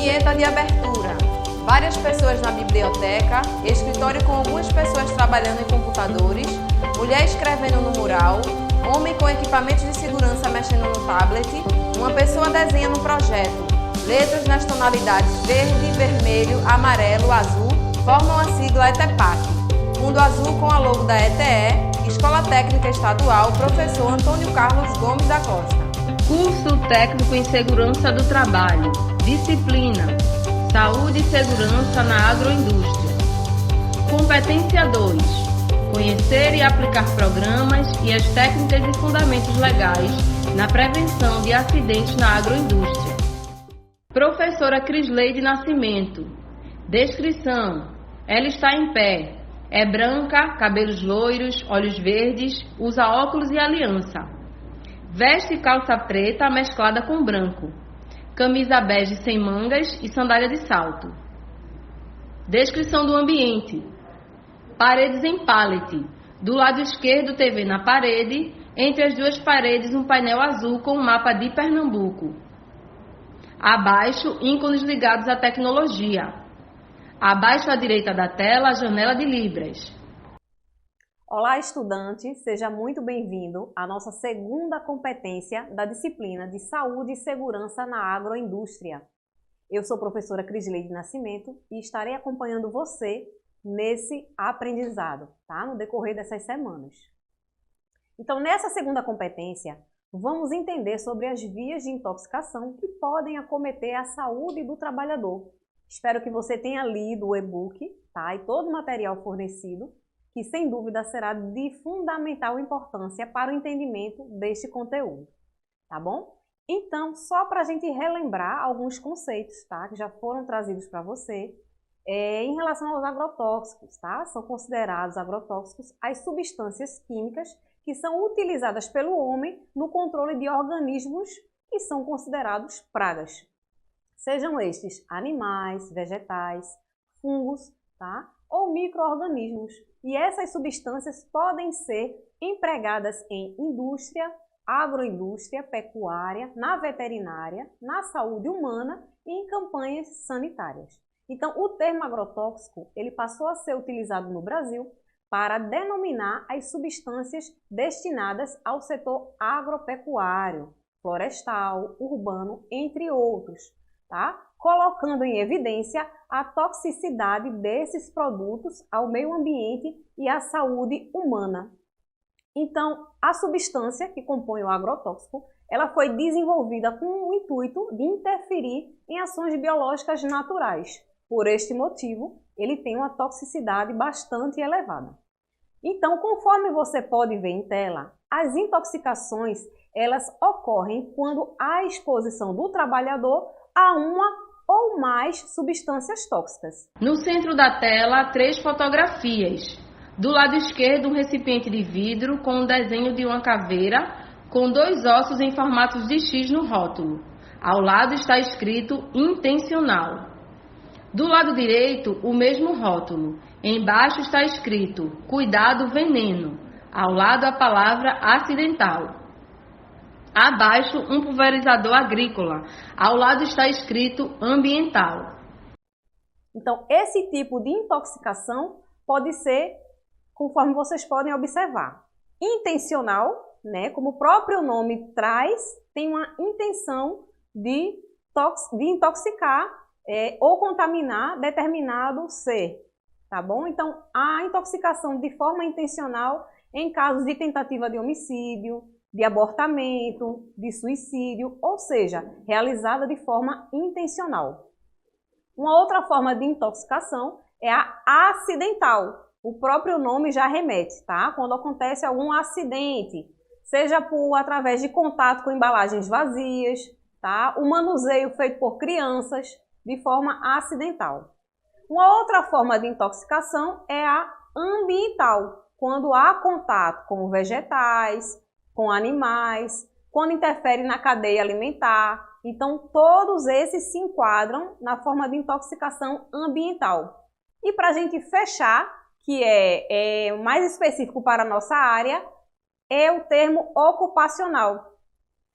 Vinheta de abertura. Várias pessoas na biblioteca, escritório com algumas pessoas trabalhando em computadores, mulher escrevendo no mural, homem com equipamentos de segurança mexendo no tablet, uma pessoa desenha no projeto. Letras nas tonalidades verde, vermelho, amarelo, azul formam a sigla ETEPAC. Fundo azul com a logo da ETE, Escola Técnica Estadual, professor Antônio Carlos Gomes da Costa. Curso Técnico em Segurança do Trabalho. Disciplina: Saúde e Segurança na Agroindústria. Competência 2: conhecer e aplicar programas e as técnicas e fundamentos legais na prevenção de acidentes na agroindústria. Professora Crisleide Nascimento. Descrição: ela está em pé. É branca, cabelos loiros, olhos verdes, usa óculos e aliança. Veste calça preta mesclada com branco. Camisa bege sem mangas e sandália de salto. Descrição do ambiente: paredes em pallet. Do lado esquerdo, TV na parede. Entre as duas paredes, um painel azul com um mapa de Pernambuco. Abaixo, ícones ligados à tecnologia. Abaixo à direita da tela, a janela de Libras. Olá, estudante! Seja muito bem-vindo à nossa segunda competência da disciplina de Saúde e Segurança na Agroindústria. Eu sou a professora Crisleide Nascimento e estarei acompanhando você nesse aprendizado, tá? No decorrer dessas semanas. Então, nessa segunda competência, vamos entender sobre as vias de intoxicação que podem acometer a saúde do trabalhador. Espero que você tenha lido o e-book, tá? E todo o material fornecido, que sem dúvida será de fundamental importância para o entendimento deste conteúdo, tá bom? Então, só para a gente relembrar alguns conceitos, tá? Que já foram trazidos para você, em relação aos agrotóxicos, tá? São considerados agrotóxicos as substâncias químicas que são utilizadas pelo homem no controle de organismos que são considerados pragas. Sejam estes animais, vegetais, fungos, tá? Ou micro-organismos. E essas substâncias podem ser empregadas em indústria, agroindústria, pecuária, na veterinária, na saúde humana e em campanhas sanitárias. Então, o termo agrotóxico ele passou a ser utilizado no Brasil para denominar as substâncias destinadas ao setor agropecuário, florestal, urbano, entre outros, tá? Colocando em evidência a toxicidade desses produtos ao meio ambiente e à saúde humana. Então, a substância que compõe o agrotóxico, ela foi desenvolvida com o intuito de interferir em ações biológicas naturais. Por este motivo, ele tem uma toxicidade bastante elevada. Então, conforme você pode ver em tela, as intoxicações, elas ocorrem quando há exposição do trabalhador a uma ou mais substâncias tóxicas. No centro da tela, 3 fotografias. Do lado esquerdo, um recipiente de vidro com um desenho de uma caveira com 2 ossos em formatos de X no rótulo. Ao lado está escrito intencional. Do lado direito, o mesmo rótulo. Embaixo está escrito cuidado veneno. Ao lado, a palavra acidental. Abaixo, um pulverizador agrícola. Ao lado está escrito ambiental. Então, esse tipo de intoxicação pode ser, conforme vocês podem observar, intencional, né? Como o próprio nome traz, tem uma intenção de intoxicar ou contaminar determinado ser, tá bom? Então, a intoxicação de forma intencional em casos de tentativa de homicídio, de abortamento, de suicídio, ou seja, realizada de forma intencional. Uma outra forma de intoxicação é a acidental. O próprio nome já remete, tá? Quando acontece algum acidente, seja através de contato com embalagens vazias, tá? O manuseio feito por crianças de forma acidental. Uma outra forma de intoxicação é a ambiental, quando há contato com vegetais, com animais, quando interfere na cadeia alimentar. Então, todos esses se enquadram na forma de intoxicação ambiental. E para a gente fechar, que é mais específico para a nossa área, é o termo ocupacional.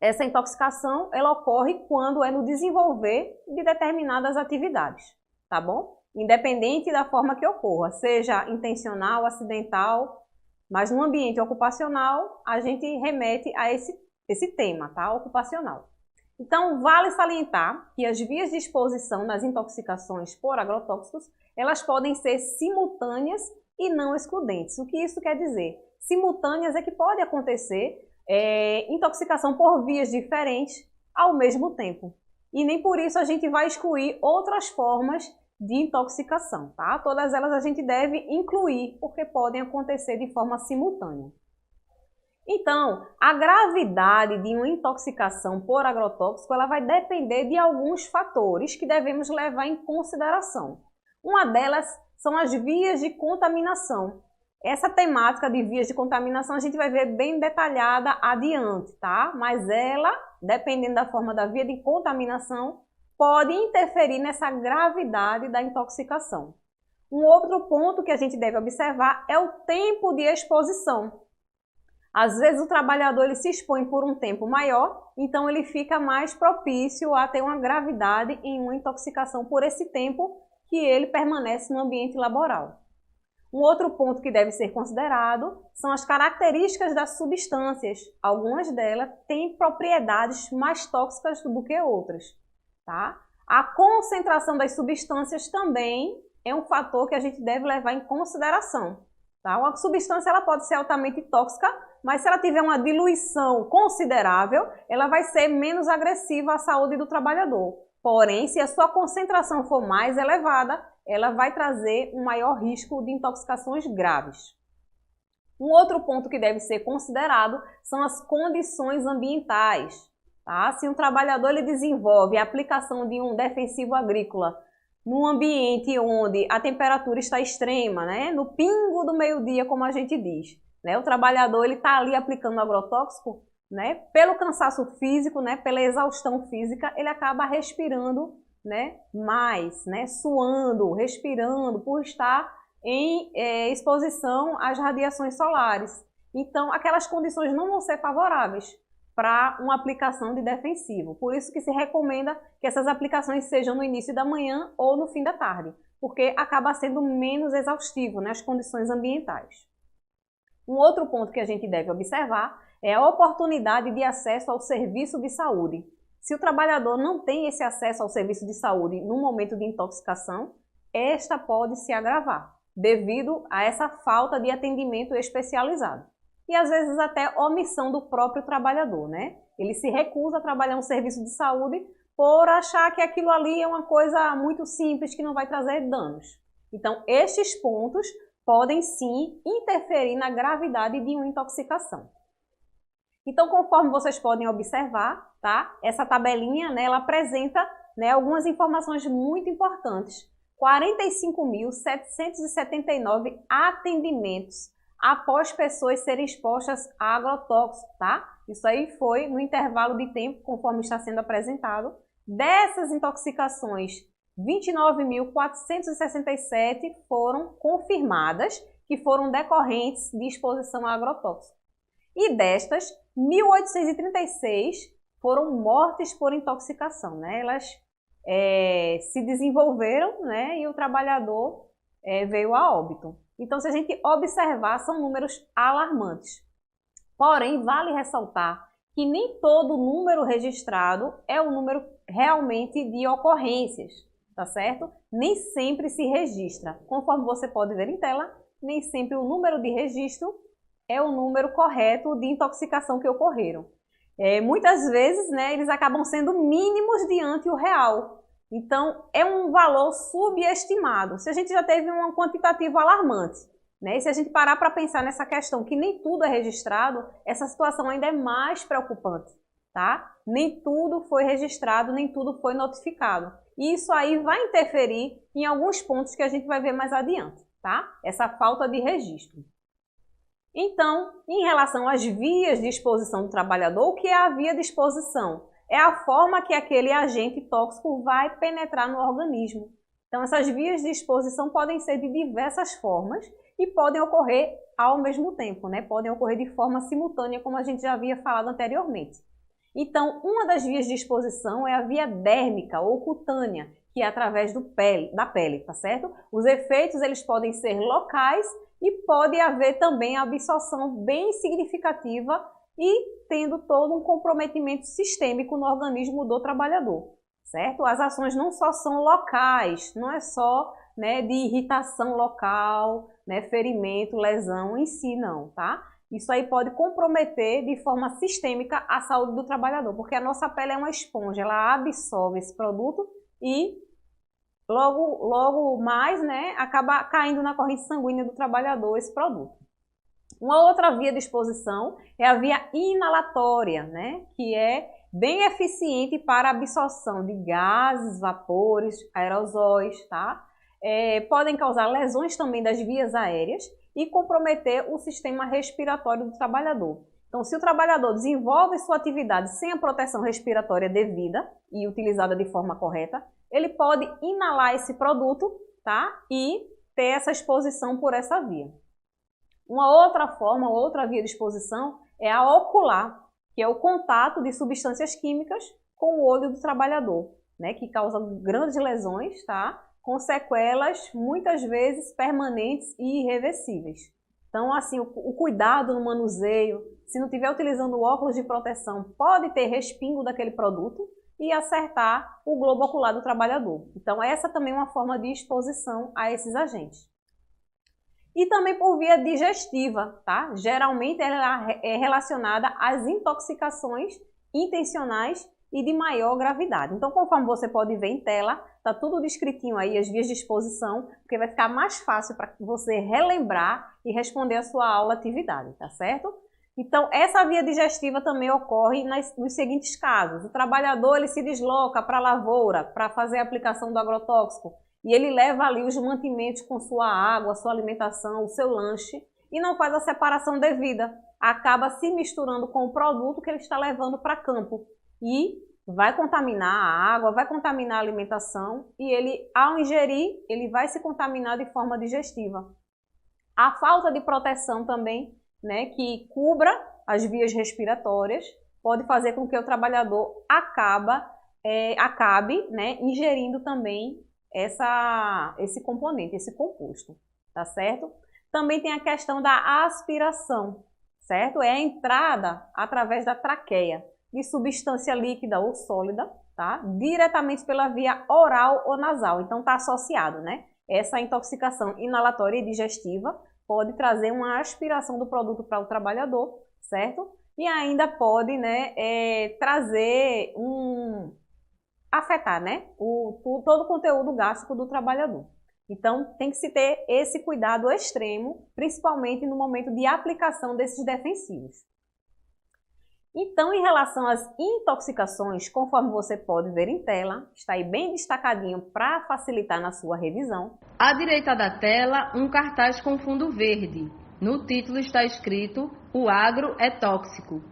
Essa intoxicação, ela ocorre quando é no desenvolver de determinadas atividades, tá bom? Independente da forma que ocorra, seja intencional, acidental, mas no ambiente ocupacional, a gente remete a esse tema, tá? Ocupacional. Então, vale salientar que as vias de exposição nas intoxicações por agrotóxicos, elas podem ser simultâneas e não excludentes. O que isso quer dizer? Simultâneas é que pode acontecer intoxicação por vias diferentes ao mesmo tempo. E nem por isso a gente vai excluir outras formas de intoxicação, tá? Todas elas a gente deve incluir, porque podem acontecer de forma simultânea. Então, a gravidade de uma intoxicação por agrotóxico, ela vai depender de alguns fatores que devemos levar em consideração. Uma delas são as vias de contaminação. Essa temática de vias de contaminação a gente vai ver bem detalhada adiante, tá? Mas ela, dependendo da forma da via de contaminação, pode interferir nessa gravidade da intoxicação. Um outro ponto que a gente deve observar é o tempo de exposição. Às vezes o trabalhador ele se expõe por um tempo maior, então ele fica mais propício a ter uma gravidade em uma intoxicação por esse tempo que ele permanece no ambiente laboral. Um outro ponto que deve ser considerado são as características das substâncias. Algumas delas têm propriedades mais tóxicas do que outras, tá? A concentração das substâncias também é um fator que a gente deve levar em consideração, tá? Uma substância ela pode ser altamente tóxica, mas se ela tiver uma diluição considerável, ela vai ser menos agressiva à saúde do trabalhador. Porém, se a sua concentração for mais elevada, ela vai trazer um maior risco de intoxicações graves. Um outro ponto que deve ser considerado são as condições ambientais, tá? Se um trabalhador ele desenvolve a aplicação de um defensivo agrícola num ambiente onde a temperatura está extrema, né? No pingo do meio-dia, como a gente diz, né? O trabalhador ele está ali aplicando agrotóxico, né? Pelo cansaço físico, né? Pela exaustão física, ele acaba respirando, né? Mais, né? Suando, respirando, por estar em exposição às radiações solares. Então, aquelas condições não vão ser favoráveis para uma aplicação de defensivo. Por isso que se recomenda que essas aplicações sejam no início da manhã ou no fim da tarde, porque acaba sendo menos exaustivo, né? As condições ambientais. Um outro ponto que a gente deve observar é a oportunidade de acesso ao serviço de saúde. Se o trabalhador não tem esse acesso ao serviço de saúde no momento de intoxicação, esta pode se agravar, devido a essa falta de atendimento especializado. E às vezes até omissão do próprio trabalhador, né? Ele se recusa a trabalhar um serviço de saúde por achar que aquilo ali é uma coisa muito simples, que não vai trazer danos. Então, estes pontos podem sim interferir na gravidade de uma intoxicação. Então, conforme vocês podem observar, tá? Essa tabelinha, né, ela apresenta, né, algumas informações muito importantes. 45.779 atendimentos após pessoas serem expostas a agrotóxicos, tá? Isso aí foi no intervalo de tempo, conforme está sendo apresentado. Dessas intoxicações, 29.467 foram confirmadas que foram decorrentes de exposição a agrotóxico. E destas, 1.836 foram mortes por intoxicação, né? Elas se desenvolveram, né? E o trabalhador veio a óbito. Então, se a gente observar, são números alarmantes. Porém, vale ressaltar que nem todo número registrado é o número realmente de ocorrências, tá certo? Nem sempre se registra. Conforme você pode ver em tela, nem sempre o número de registro é o número correto de intoxicação que ocorreram. Muitas vezes, né, eles acabam sendo mínimos diante o real. Então, é um valor subestimado. Se a gente já teve um quantitativo alarmante, né, e se a gente parar para pensar nessa questão que nem tudo é registrado, essa situação ainda é mais preocupante, tá? Nem tudo foi registrado, nem tudo foi notificado. E isso aí vai interferir em alguns pontos que a gente vai ver mais adiante, tá? Essa falta de registro. Então, em relação às vias de exposição do trabalhador, o que é a via de exposição? É a forma que aquele agente tóxico vai penetrar no organismo. Então, essas vias de exposição podem ser de diversas formas e podem ocorrer ao mesmo tempo, né? Podem ocorrer de forma simultânea, como a gente já havia falado anteriormente. Então, uma das vias de exposição é a via dérmica ou cutânea, que é através da pele, tá certo? Os efeitos eles podem ser locais e pode haver também a absorção bem significativa e tendo todo um comprometimento sistêmico no organismo do trabalhador, certo? As ações não só são locais, não é só, né, de irritação local, né, ferimento, lesão em si, não, tá? Isso aí pode comprometer de forma sistêmica a saúde do trabalhador, porque a nossa pele é uma esponja, ela absorve esse produto e logo mais, né, acaba caindo na corrente sanguínea do trabalhador esse produto. Uma outra via de exposição é a via inalatória, né, que é bem eficiente para a absorção de gases, vapores, aerosóis, tá? Podem causar lesões também das vias aéreas e comprometer o sistema respiratório do trabalhador. Então, se o trabalhador desenvolve sua atividade sem a proteção respiratória devida e utilizada de forma correta, ele pode inalar esse produto, tá? E ter essa exposição por essa via. Uma outra via de exposição é a ocular, que é o contato de substâncias químicas com o olho do trabalhador, né? Que causa grandes lesões, tá? Com sequelas muitas vezes permanentes e irreversíveis. Então, assim, o cuidado no manuseio, se não estiver utilizando óculos de proteção, pode ter respingo daquele produto e acertar o globo ocular do trabalhador. Então, essa também é uma forma de exposição a esses agentes. E também por via digestiva, tá? Geralmente ela é relacionada às intoxicações intencionais e de maior gravidade. Então, conforme você pode ver em tela, tá tudo descritinho aí, as vias de exposição, porque vai ficar mais fácil para você relembrar e responder a sua aula atividade, tá certo? Então, essa via digestiva também ocorre nos seguintes casos. O trabalhador ele se desloca para a lavoura para fazer a aplicação do agrotóxico e ele leva ali os mantimentos com sua água, sua alimentação, o seu lanche e não faz a separação devida. Acaba se misturando com o produto que ele está levando para campo. E vai contaminar a água, vai contaminar a alimentação e ele, ao ingerir, ele vai se contaminar de forma digestiva. A falta de proteção também, né, que cubra as vias respiratórias, pode fazer com que o trabalhador acabe, né, ingerindo também esse componente, esse composto, tá certo? Também tem a questão da aspiração, certo? É a entrada através da traqueia de substância líquida ou sólida, tá? Diretamente pela via oral ou nasal. Então, está associado, né? Essa intoxicação inalatória e digestiva pode trazer uma aspiração do produto para o trabalhador, certo? E ainda pode, né, afetar, né, todo o conteúdo gástrico do trabalhador. Então, tem que se ter esse cuidado extremo, principalmente no momento de aplicação desses defensivos. Então, em relação às intoxicações, conforme você pode ver em tela, está aí bem destacadinho para facilitar na sua revisão. À direita da tela, um cartaz com fundo verde. No título está escrito: "O agro é tóxico".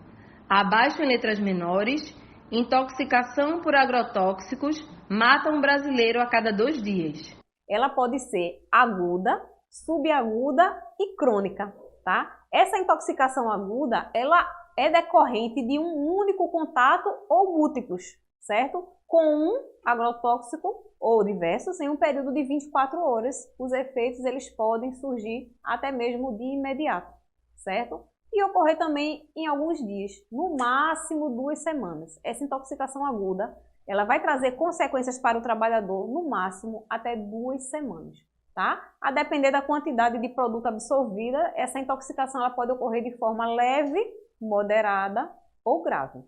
Abaixo, em letras menores: "Intoxicação por agrotóxicos mata um brasileiro a cada 2 dias". Ela pode ser aguda, subaguda e crônica, tá? Essa intoxicação aguda, ela é decorrente de um único contato ou múltiplos, certo? Com um agrotóxico ou diversos em um período de 24 horas, os efeitos eles podem surgir até mesmo de imediato, certo? E ocorrer também em alguns dias, no máximo 2 semanas. Essa intoxicação aguda, ela vai trazer consequências para o trabalhador no máximo até 2 semanas, tá? A depender da quantidade de produto absorvida, essa intoxicação ela pode ocorrer de forma leve, moderada ou grave.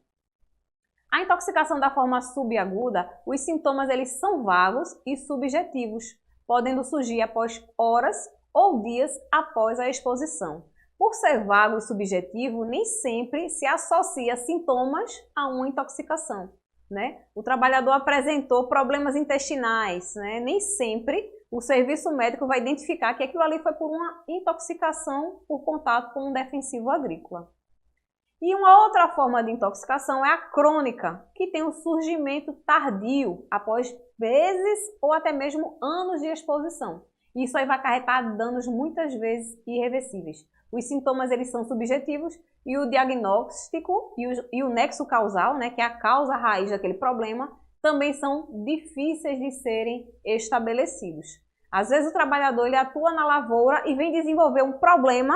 A intoxicação da forma subaguda, os sintomas eles são vagos e subjetivos, podendo surgir após horas ou dias após a exposição. Por ser vago e subjetivo, nem sempre se associa sintomas a uma intoxicação, né? O trabalhador apresentou problemas intestinais, né? Nem sempre o serviço médico vai identificar que aquilo ali foi por uma intoxicação por contato com um defensivo agrícola. E uma outra forma de intoxicação é a crônica, que tem um surgimento tardio, após meses ou até mesmo anos de exposição. Isso aí vai acarretar danos muitas vezes irreversíveis. Os sintomas eles são subjetivos e o diagnóstico e o nexo causal, né, que é a causa raiz daquele problema, também são difíceis de serem estabelecidos. Às vezes o trabalhador ele atua na lavoura e vem desenvolver um problema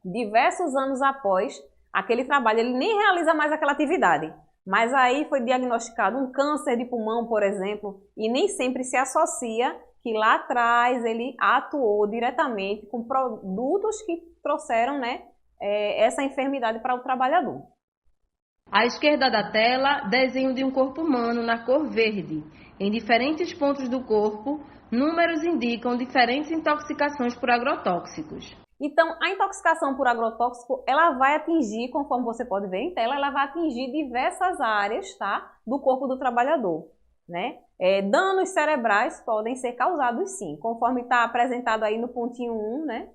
diversos anos após aquele trabalho, ele nem realiza mais aquela atividade. Mas aí foi diagnosticado um câncer de pulmão, por exemplo, e nem sempre se associa que lá atrás ele atuou diretamente com produtos que trouxeram, né, essa enfermidade para o trabalhador. À esquerda da tela, desenho de um corpo humano na cor verde. Em diferentes pontos do corpo, números indicam diferentes intoxicações por agrotóxicos. Então, a intoxicação por agrotóxico, ela vai atingir, conforme você pode ver em tela, ela vai atingir diversas áreas, tá, do corpo do trabalhador, né? Danos cerebrais podem ser causados sim, conforme está apresentado aí no pontinho 1, né?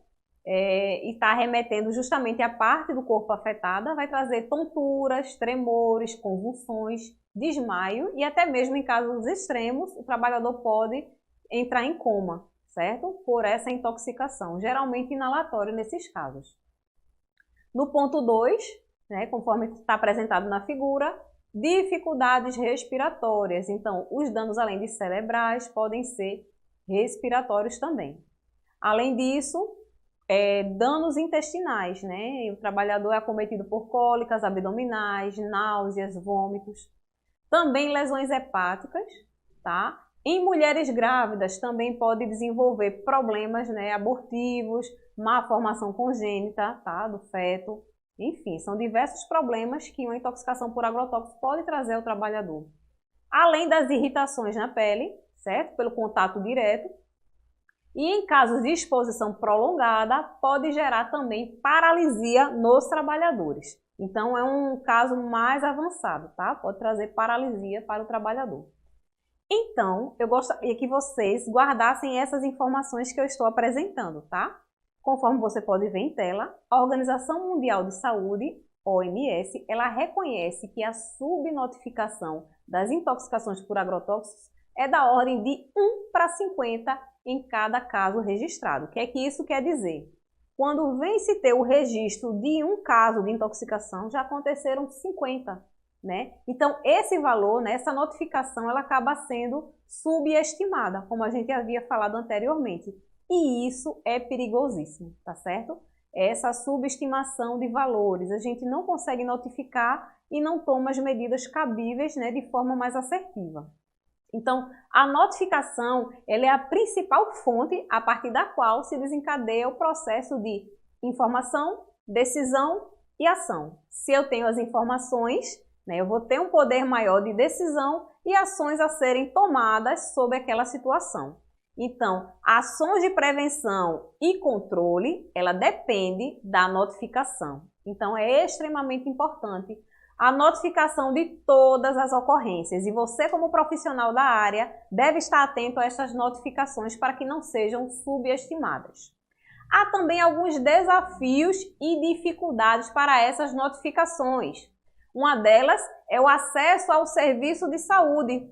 E está remetendo justamente à parte do corpo afetada, vai trazer tonturas, tremores, convulsões, desmaio e até mesmo em casos extremos, o trabalhador pode entrar em coma, certo? Por essa intoxicação, geralmente inalatório nesses casos. No ponto 2, né, conforme está apresentado na figura, dificuldades respiratórias. Então, os danos além de cerebrais podem ser respiratórios também. Além disso, danos intestinais, né? O trabalhador é acometido por cólicas abdominais, náuseas, vômitos. Também lesões hepáticas, tá? Em mulheres grávidas também pode desenvolver problemas, né, abortivos, má formação congênita, tá, do feto. Enfim, são diversos problemas que uma intoxicação por agrotóxico pode trazer ao trabalhador. Além das irritações na pele, certo? Pelo contato direto. E em casos de exposição prolongada, pode gerar também paralisia nos trabalhadores. Então, é um caso mais avançado, tá? Pode trazer paralisia para o trabalhador. Então, eu gostaria que vocês guardassem essas informações que eu estou apresentando, tá? Conforme você pode ver em tela, a Organização Mundial de Saúde, OMS, ela reconhece que a subnotificação das intoxicações por agrotóxicos é da ordem de 1 para 50 em cada caso registrado. O que é que isso quer dizer? Quando vem se ter o registro de um caso de intoxicação, já aconteceram 50. Né? Então, esse valor, né, essa notificação, ela acaba sendo subestimada, como a gente havia falado anteriormente. E isso é perigosíssimo, tá certo? Essa subestimação de valores, a gente não consegue notificar e não toma as medidas cabíveis, né, de forma mais assertiva. Então, a notificação, ela é a principal fonte a partir da qual se desencadeia o processo de informação, decisão e ação. Se eu tenho as informações, eu vou ter um poder maior de decisão e ações a serem tomadas sobre aquela situação. Então, ações de prevenção e controle, ela depende da notificação. Então, é extremamente importante a notificação de todas as ocorrências. E você, como profissional da área, deve estar atento a essas notificações para que não sejam subestimadas. Há também alguns desafios e dificuldades para essas notificações. Uma delas é o acesso ao serviço de saúde.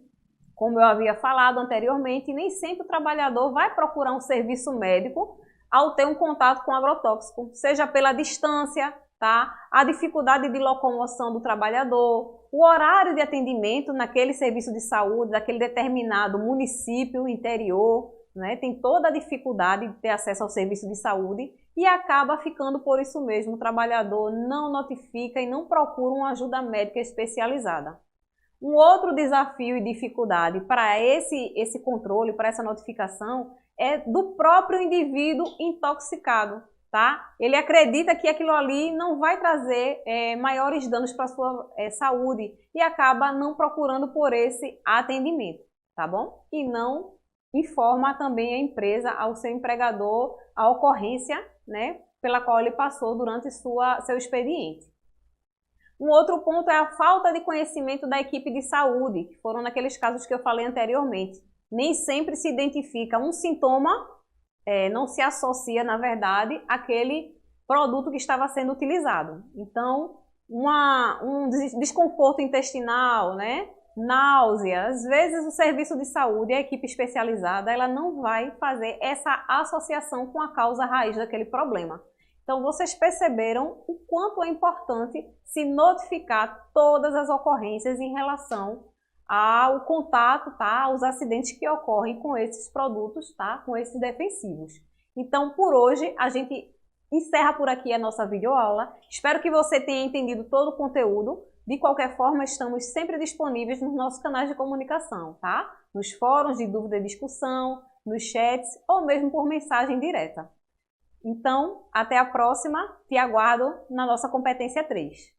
Como eu havia falado anteriormente, nem sempre o trabalhador vai procurar um serviço médico ao ter um contato com agrotóxico, seja pela distância, tá? A dificuldade de locomoção do trabalhador, o horário de atendimento naquele serviço de saúde, daquele determinado município interior, né? Tem toda a dificuldade de ter acesso ao serviço de saúde e acaba ficando por isso mesmo. O trabalhador não notifica e não procura uma ajuda médica especializada. Um outro desafio e dificuldade para esse controle, para essa notificação, é do próprio indivíduo intoxicado, tá? Ele acredita que aquilo ali não vai trazer maiores danos para a sua saúde e acaba não procurando por esse atendimento, tá bom? E não informa também a empresa, ao seu empregador, a ocorrência, né, pela qual ele passou durante seu expediente. Um outro ponto é a falta de conhecimento da equipe de saúde, que foram naqueles casos que eu falei anteriormente. Nem sempre se identifica um sintoma, não se associa, na verdade, àquele produto que estava sendo utilizado. Então, um desconforto intestinal, né? Náusea, às vezes o serviço de saúde, a equipe especializada, ela não vai fazer essa associação com a causa raiz daquele problema. Então, vocês perceberam o quanto é importante se notificar todas as ocorrências em relação ao contato, tá? Aos acidentes que ocorrem com esses produtos, tá? Com esses defensivos. Então, por hoje, a gente encerra por aqui a nossa videoaula. Espero que você tenha entendido todo o conteúdo. De qualquer forma, estamos sempre disponíveis nos nossos canais de comunicação, tá? Nos fóruns de dúvida e discussão, nos chats ou mesmo por mensagem direta. Então, até a próxima. Te aguardo na nossa competência 3.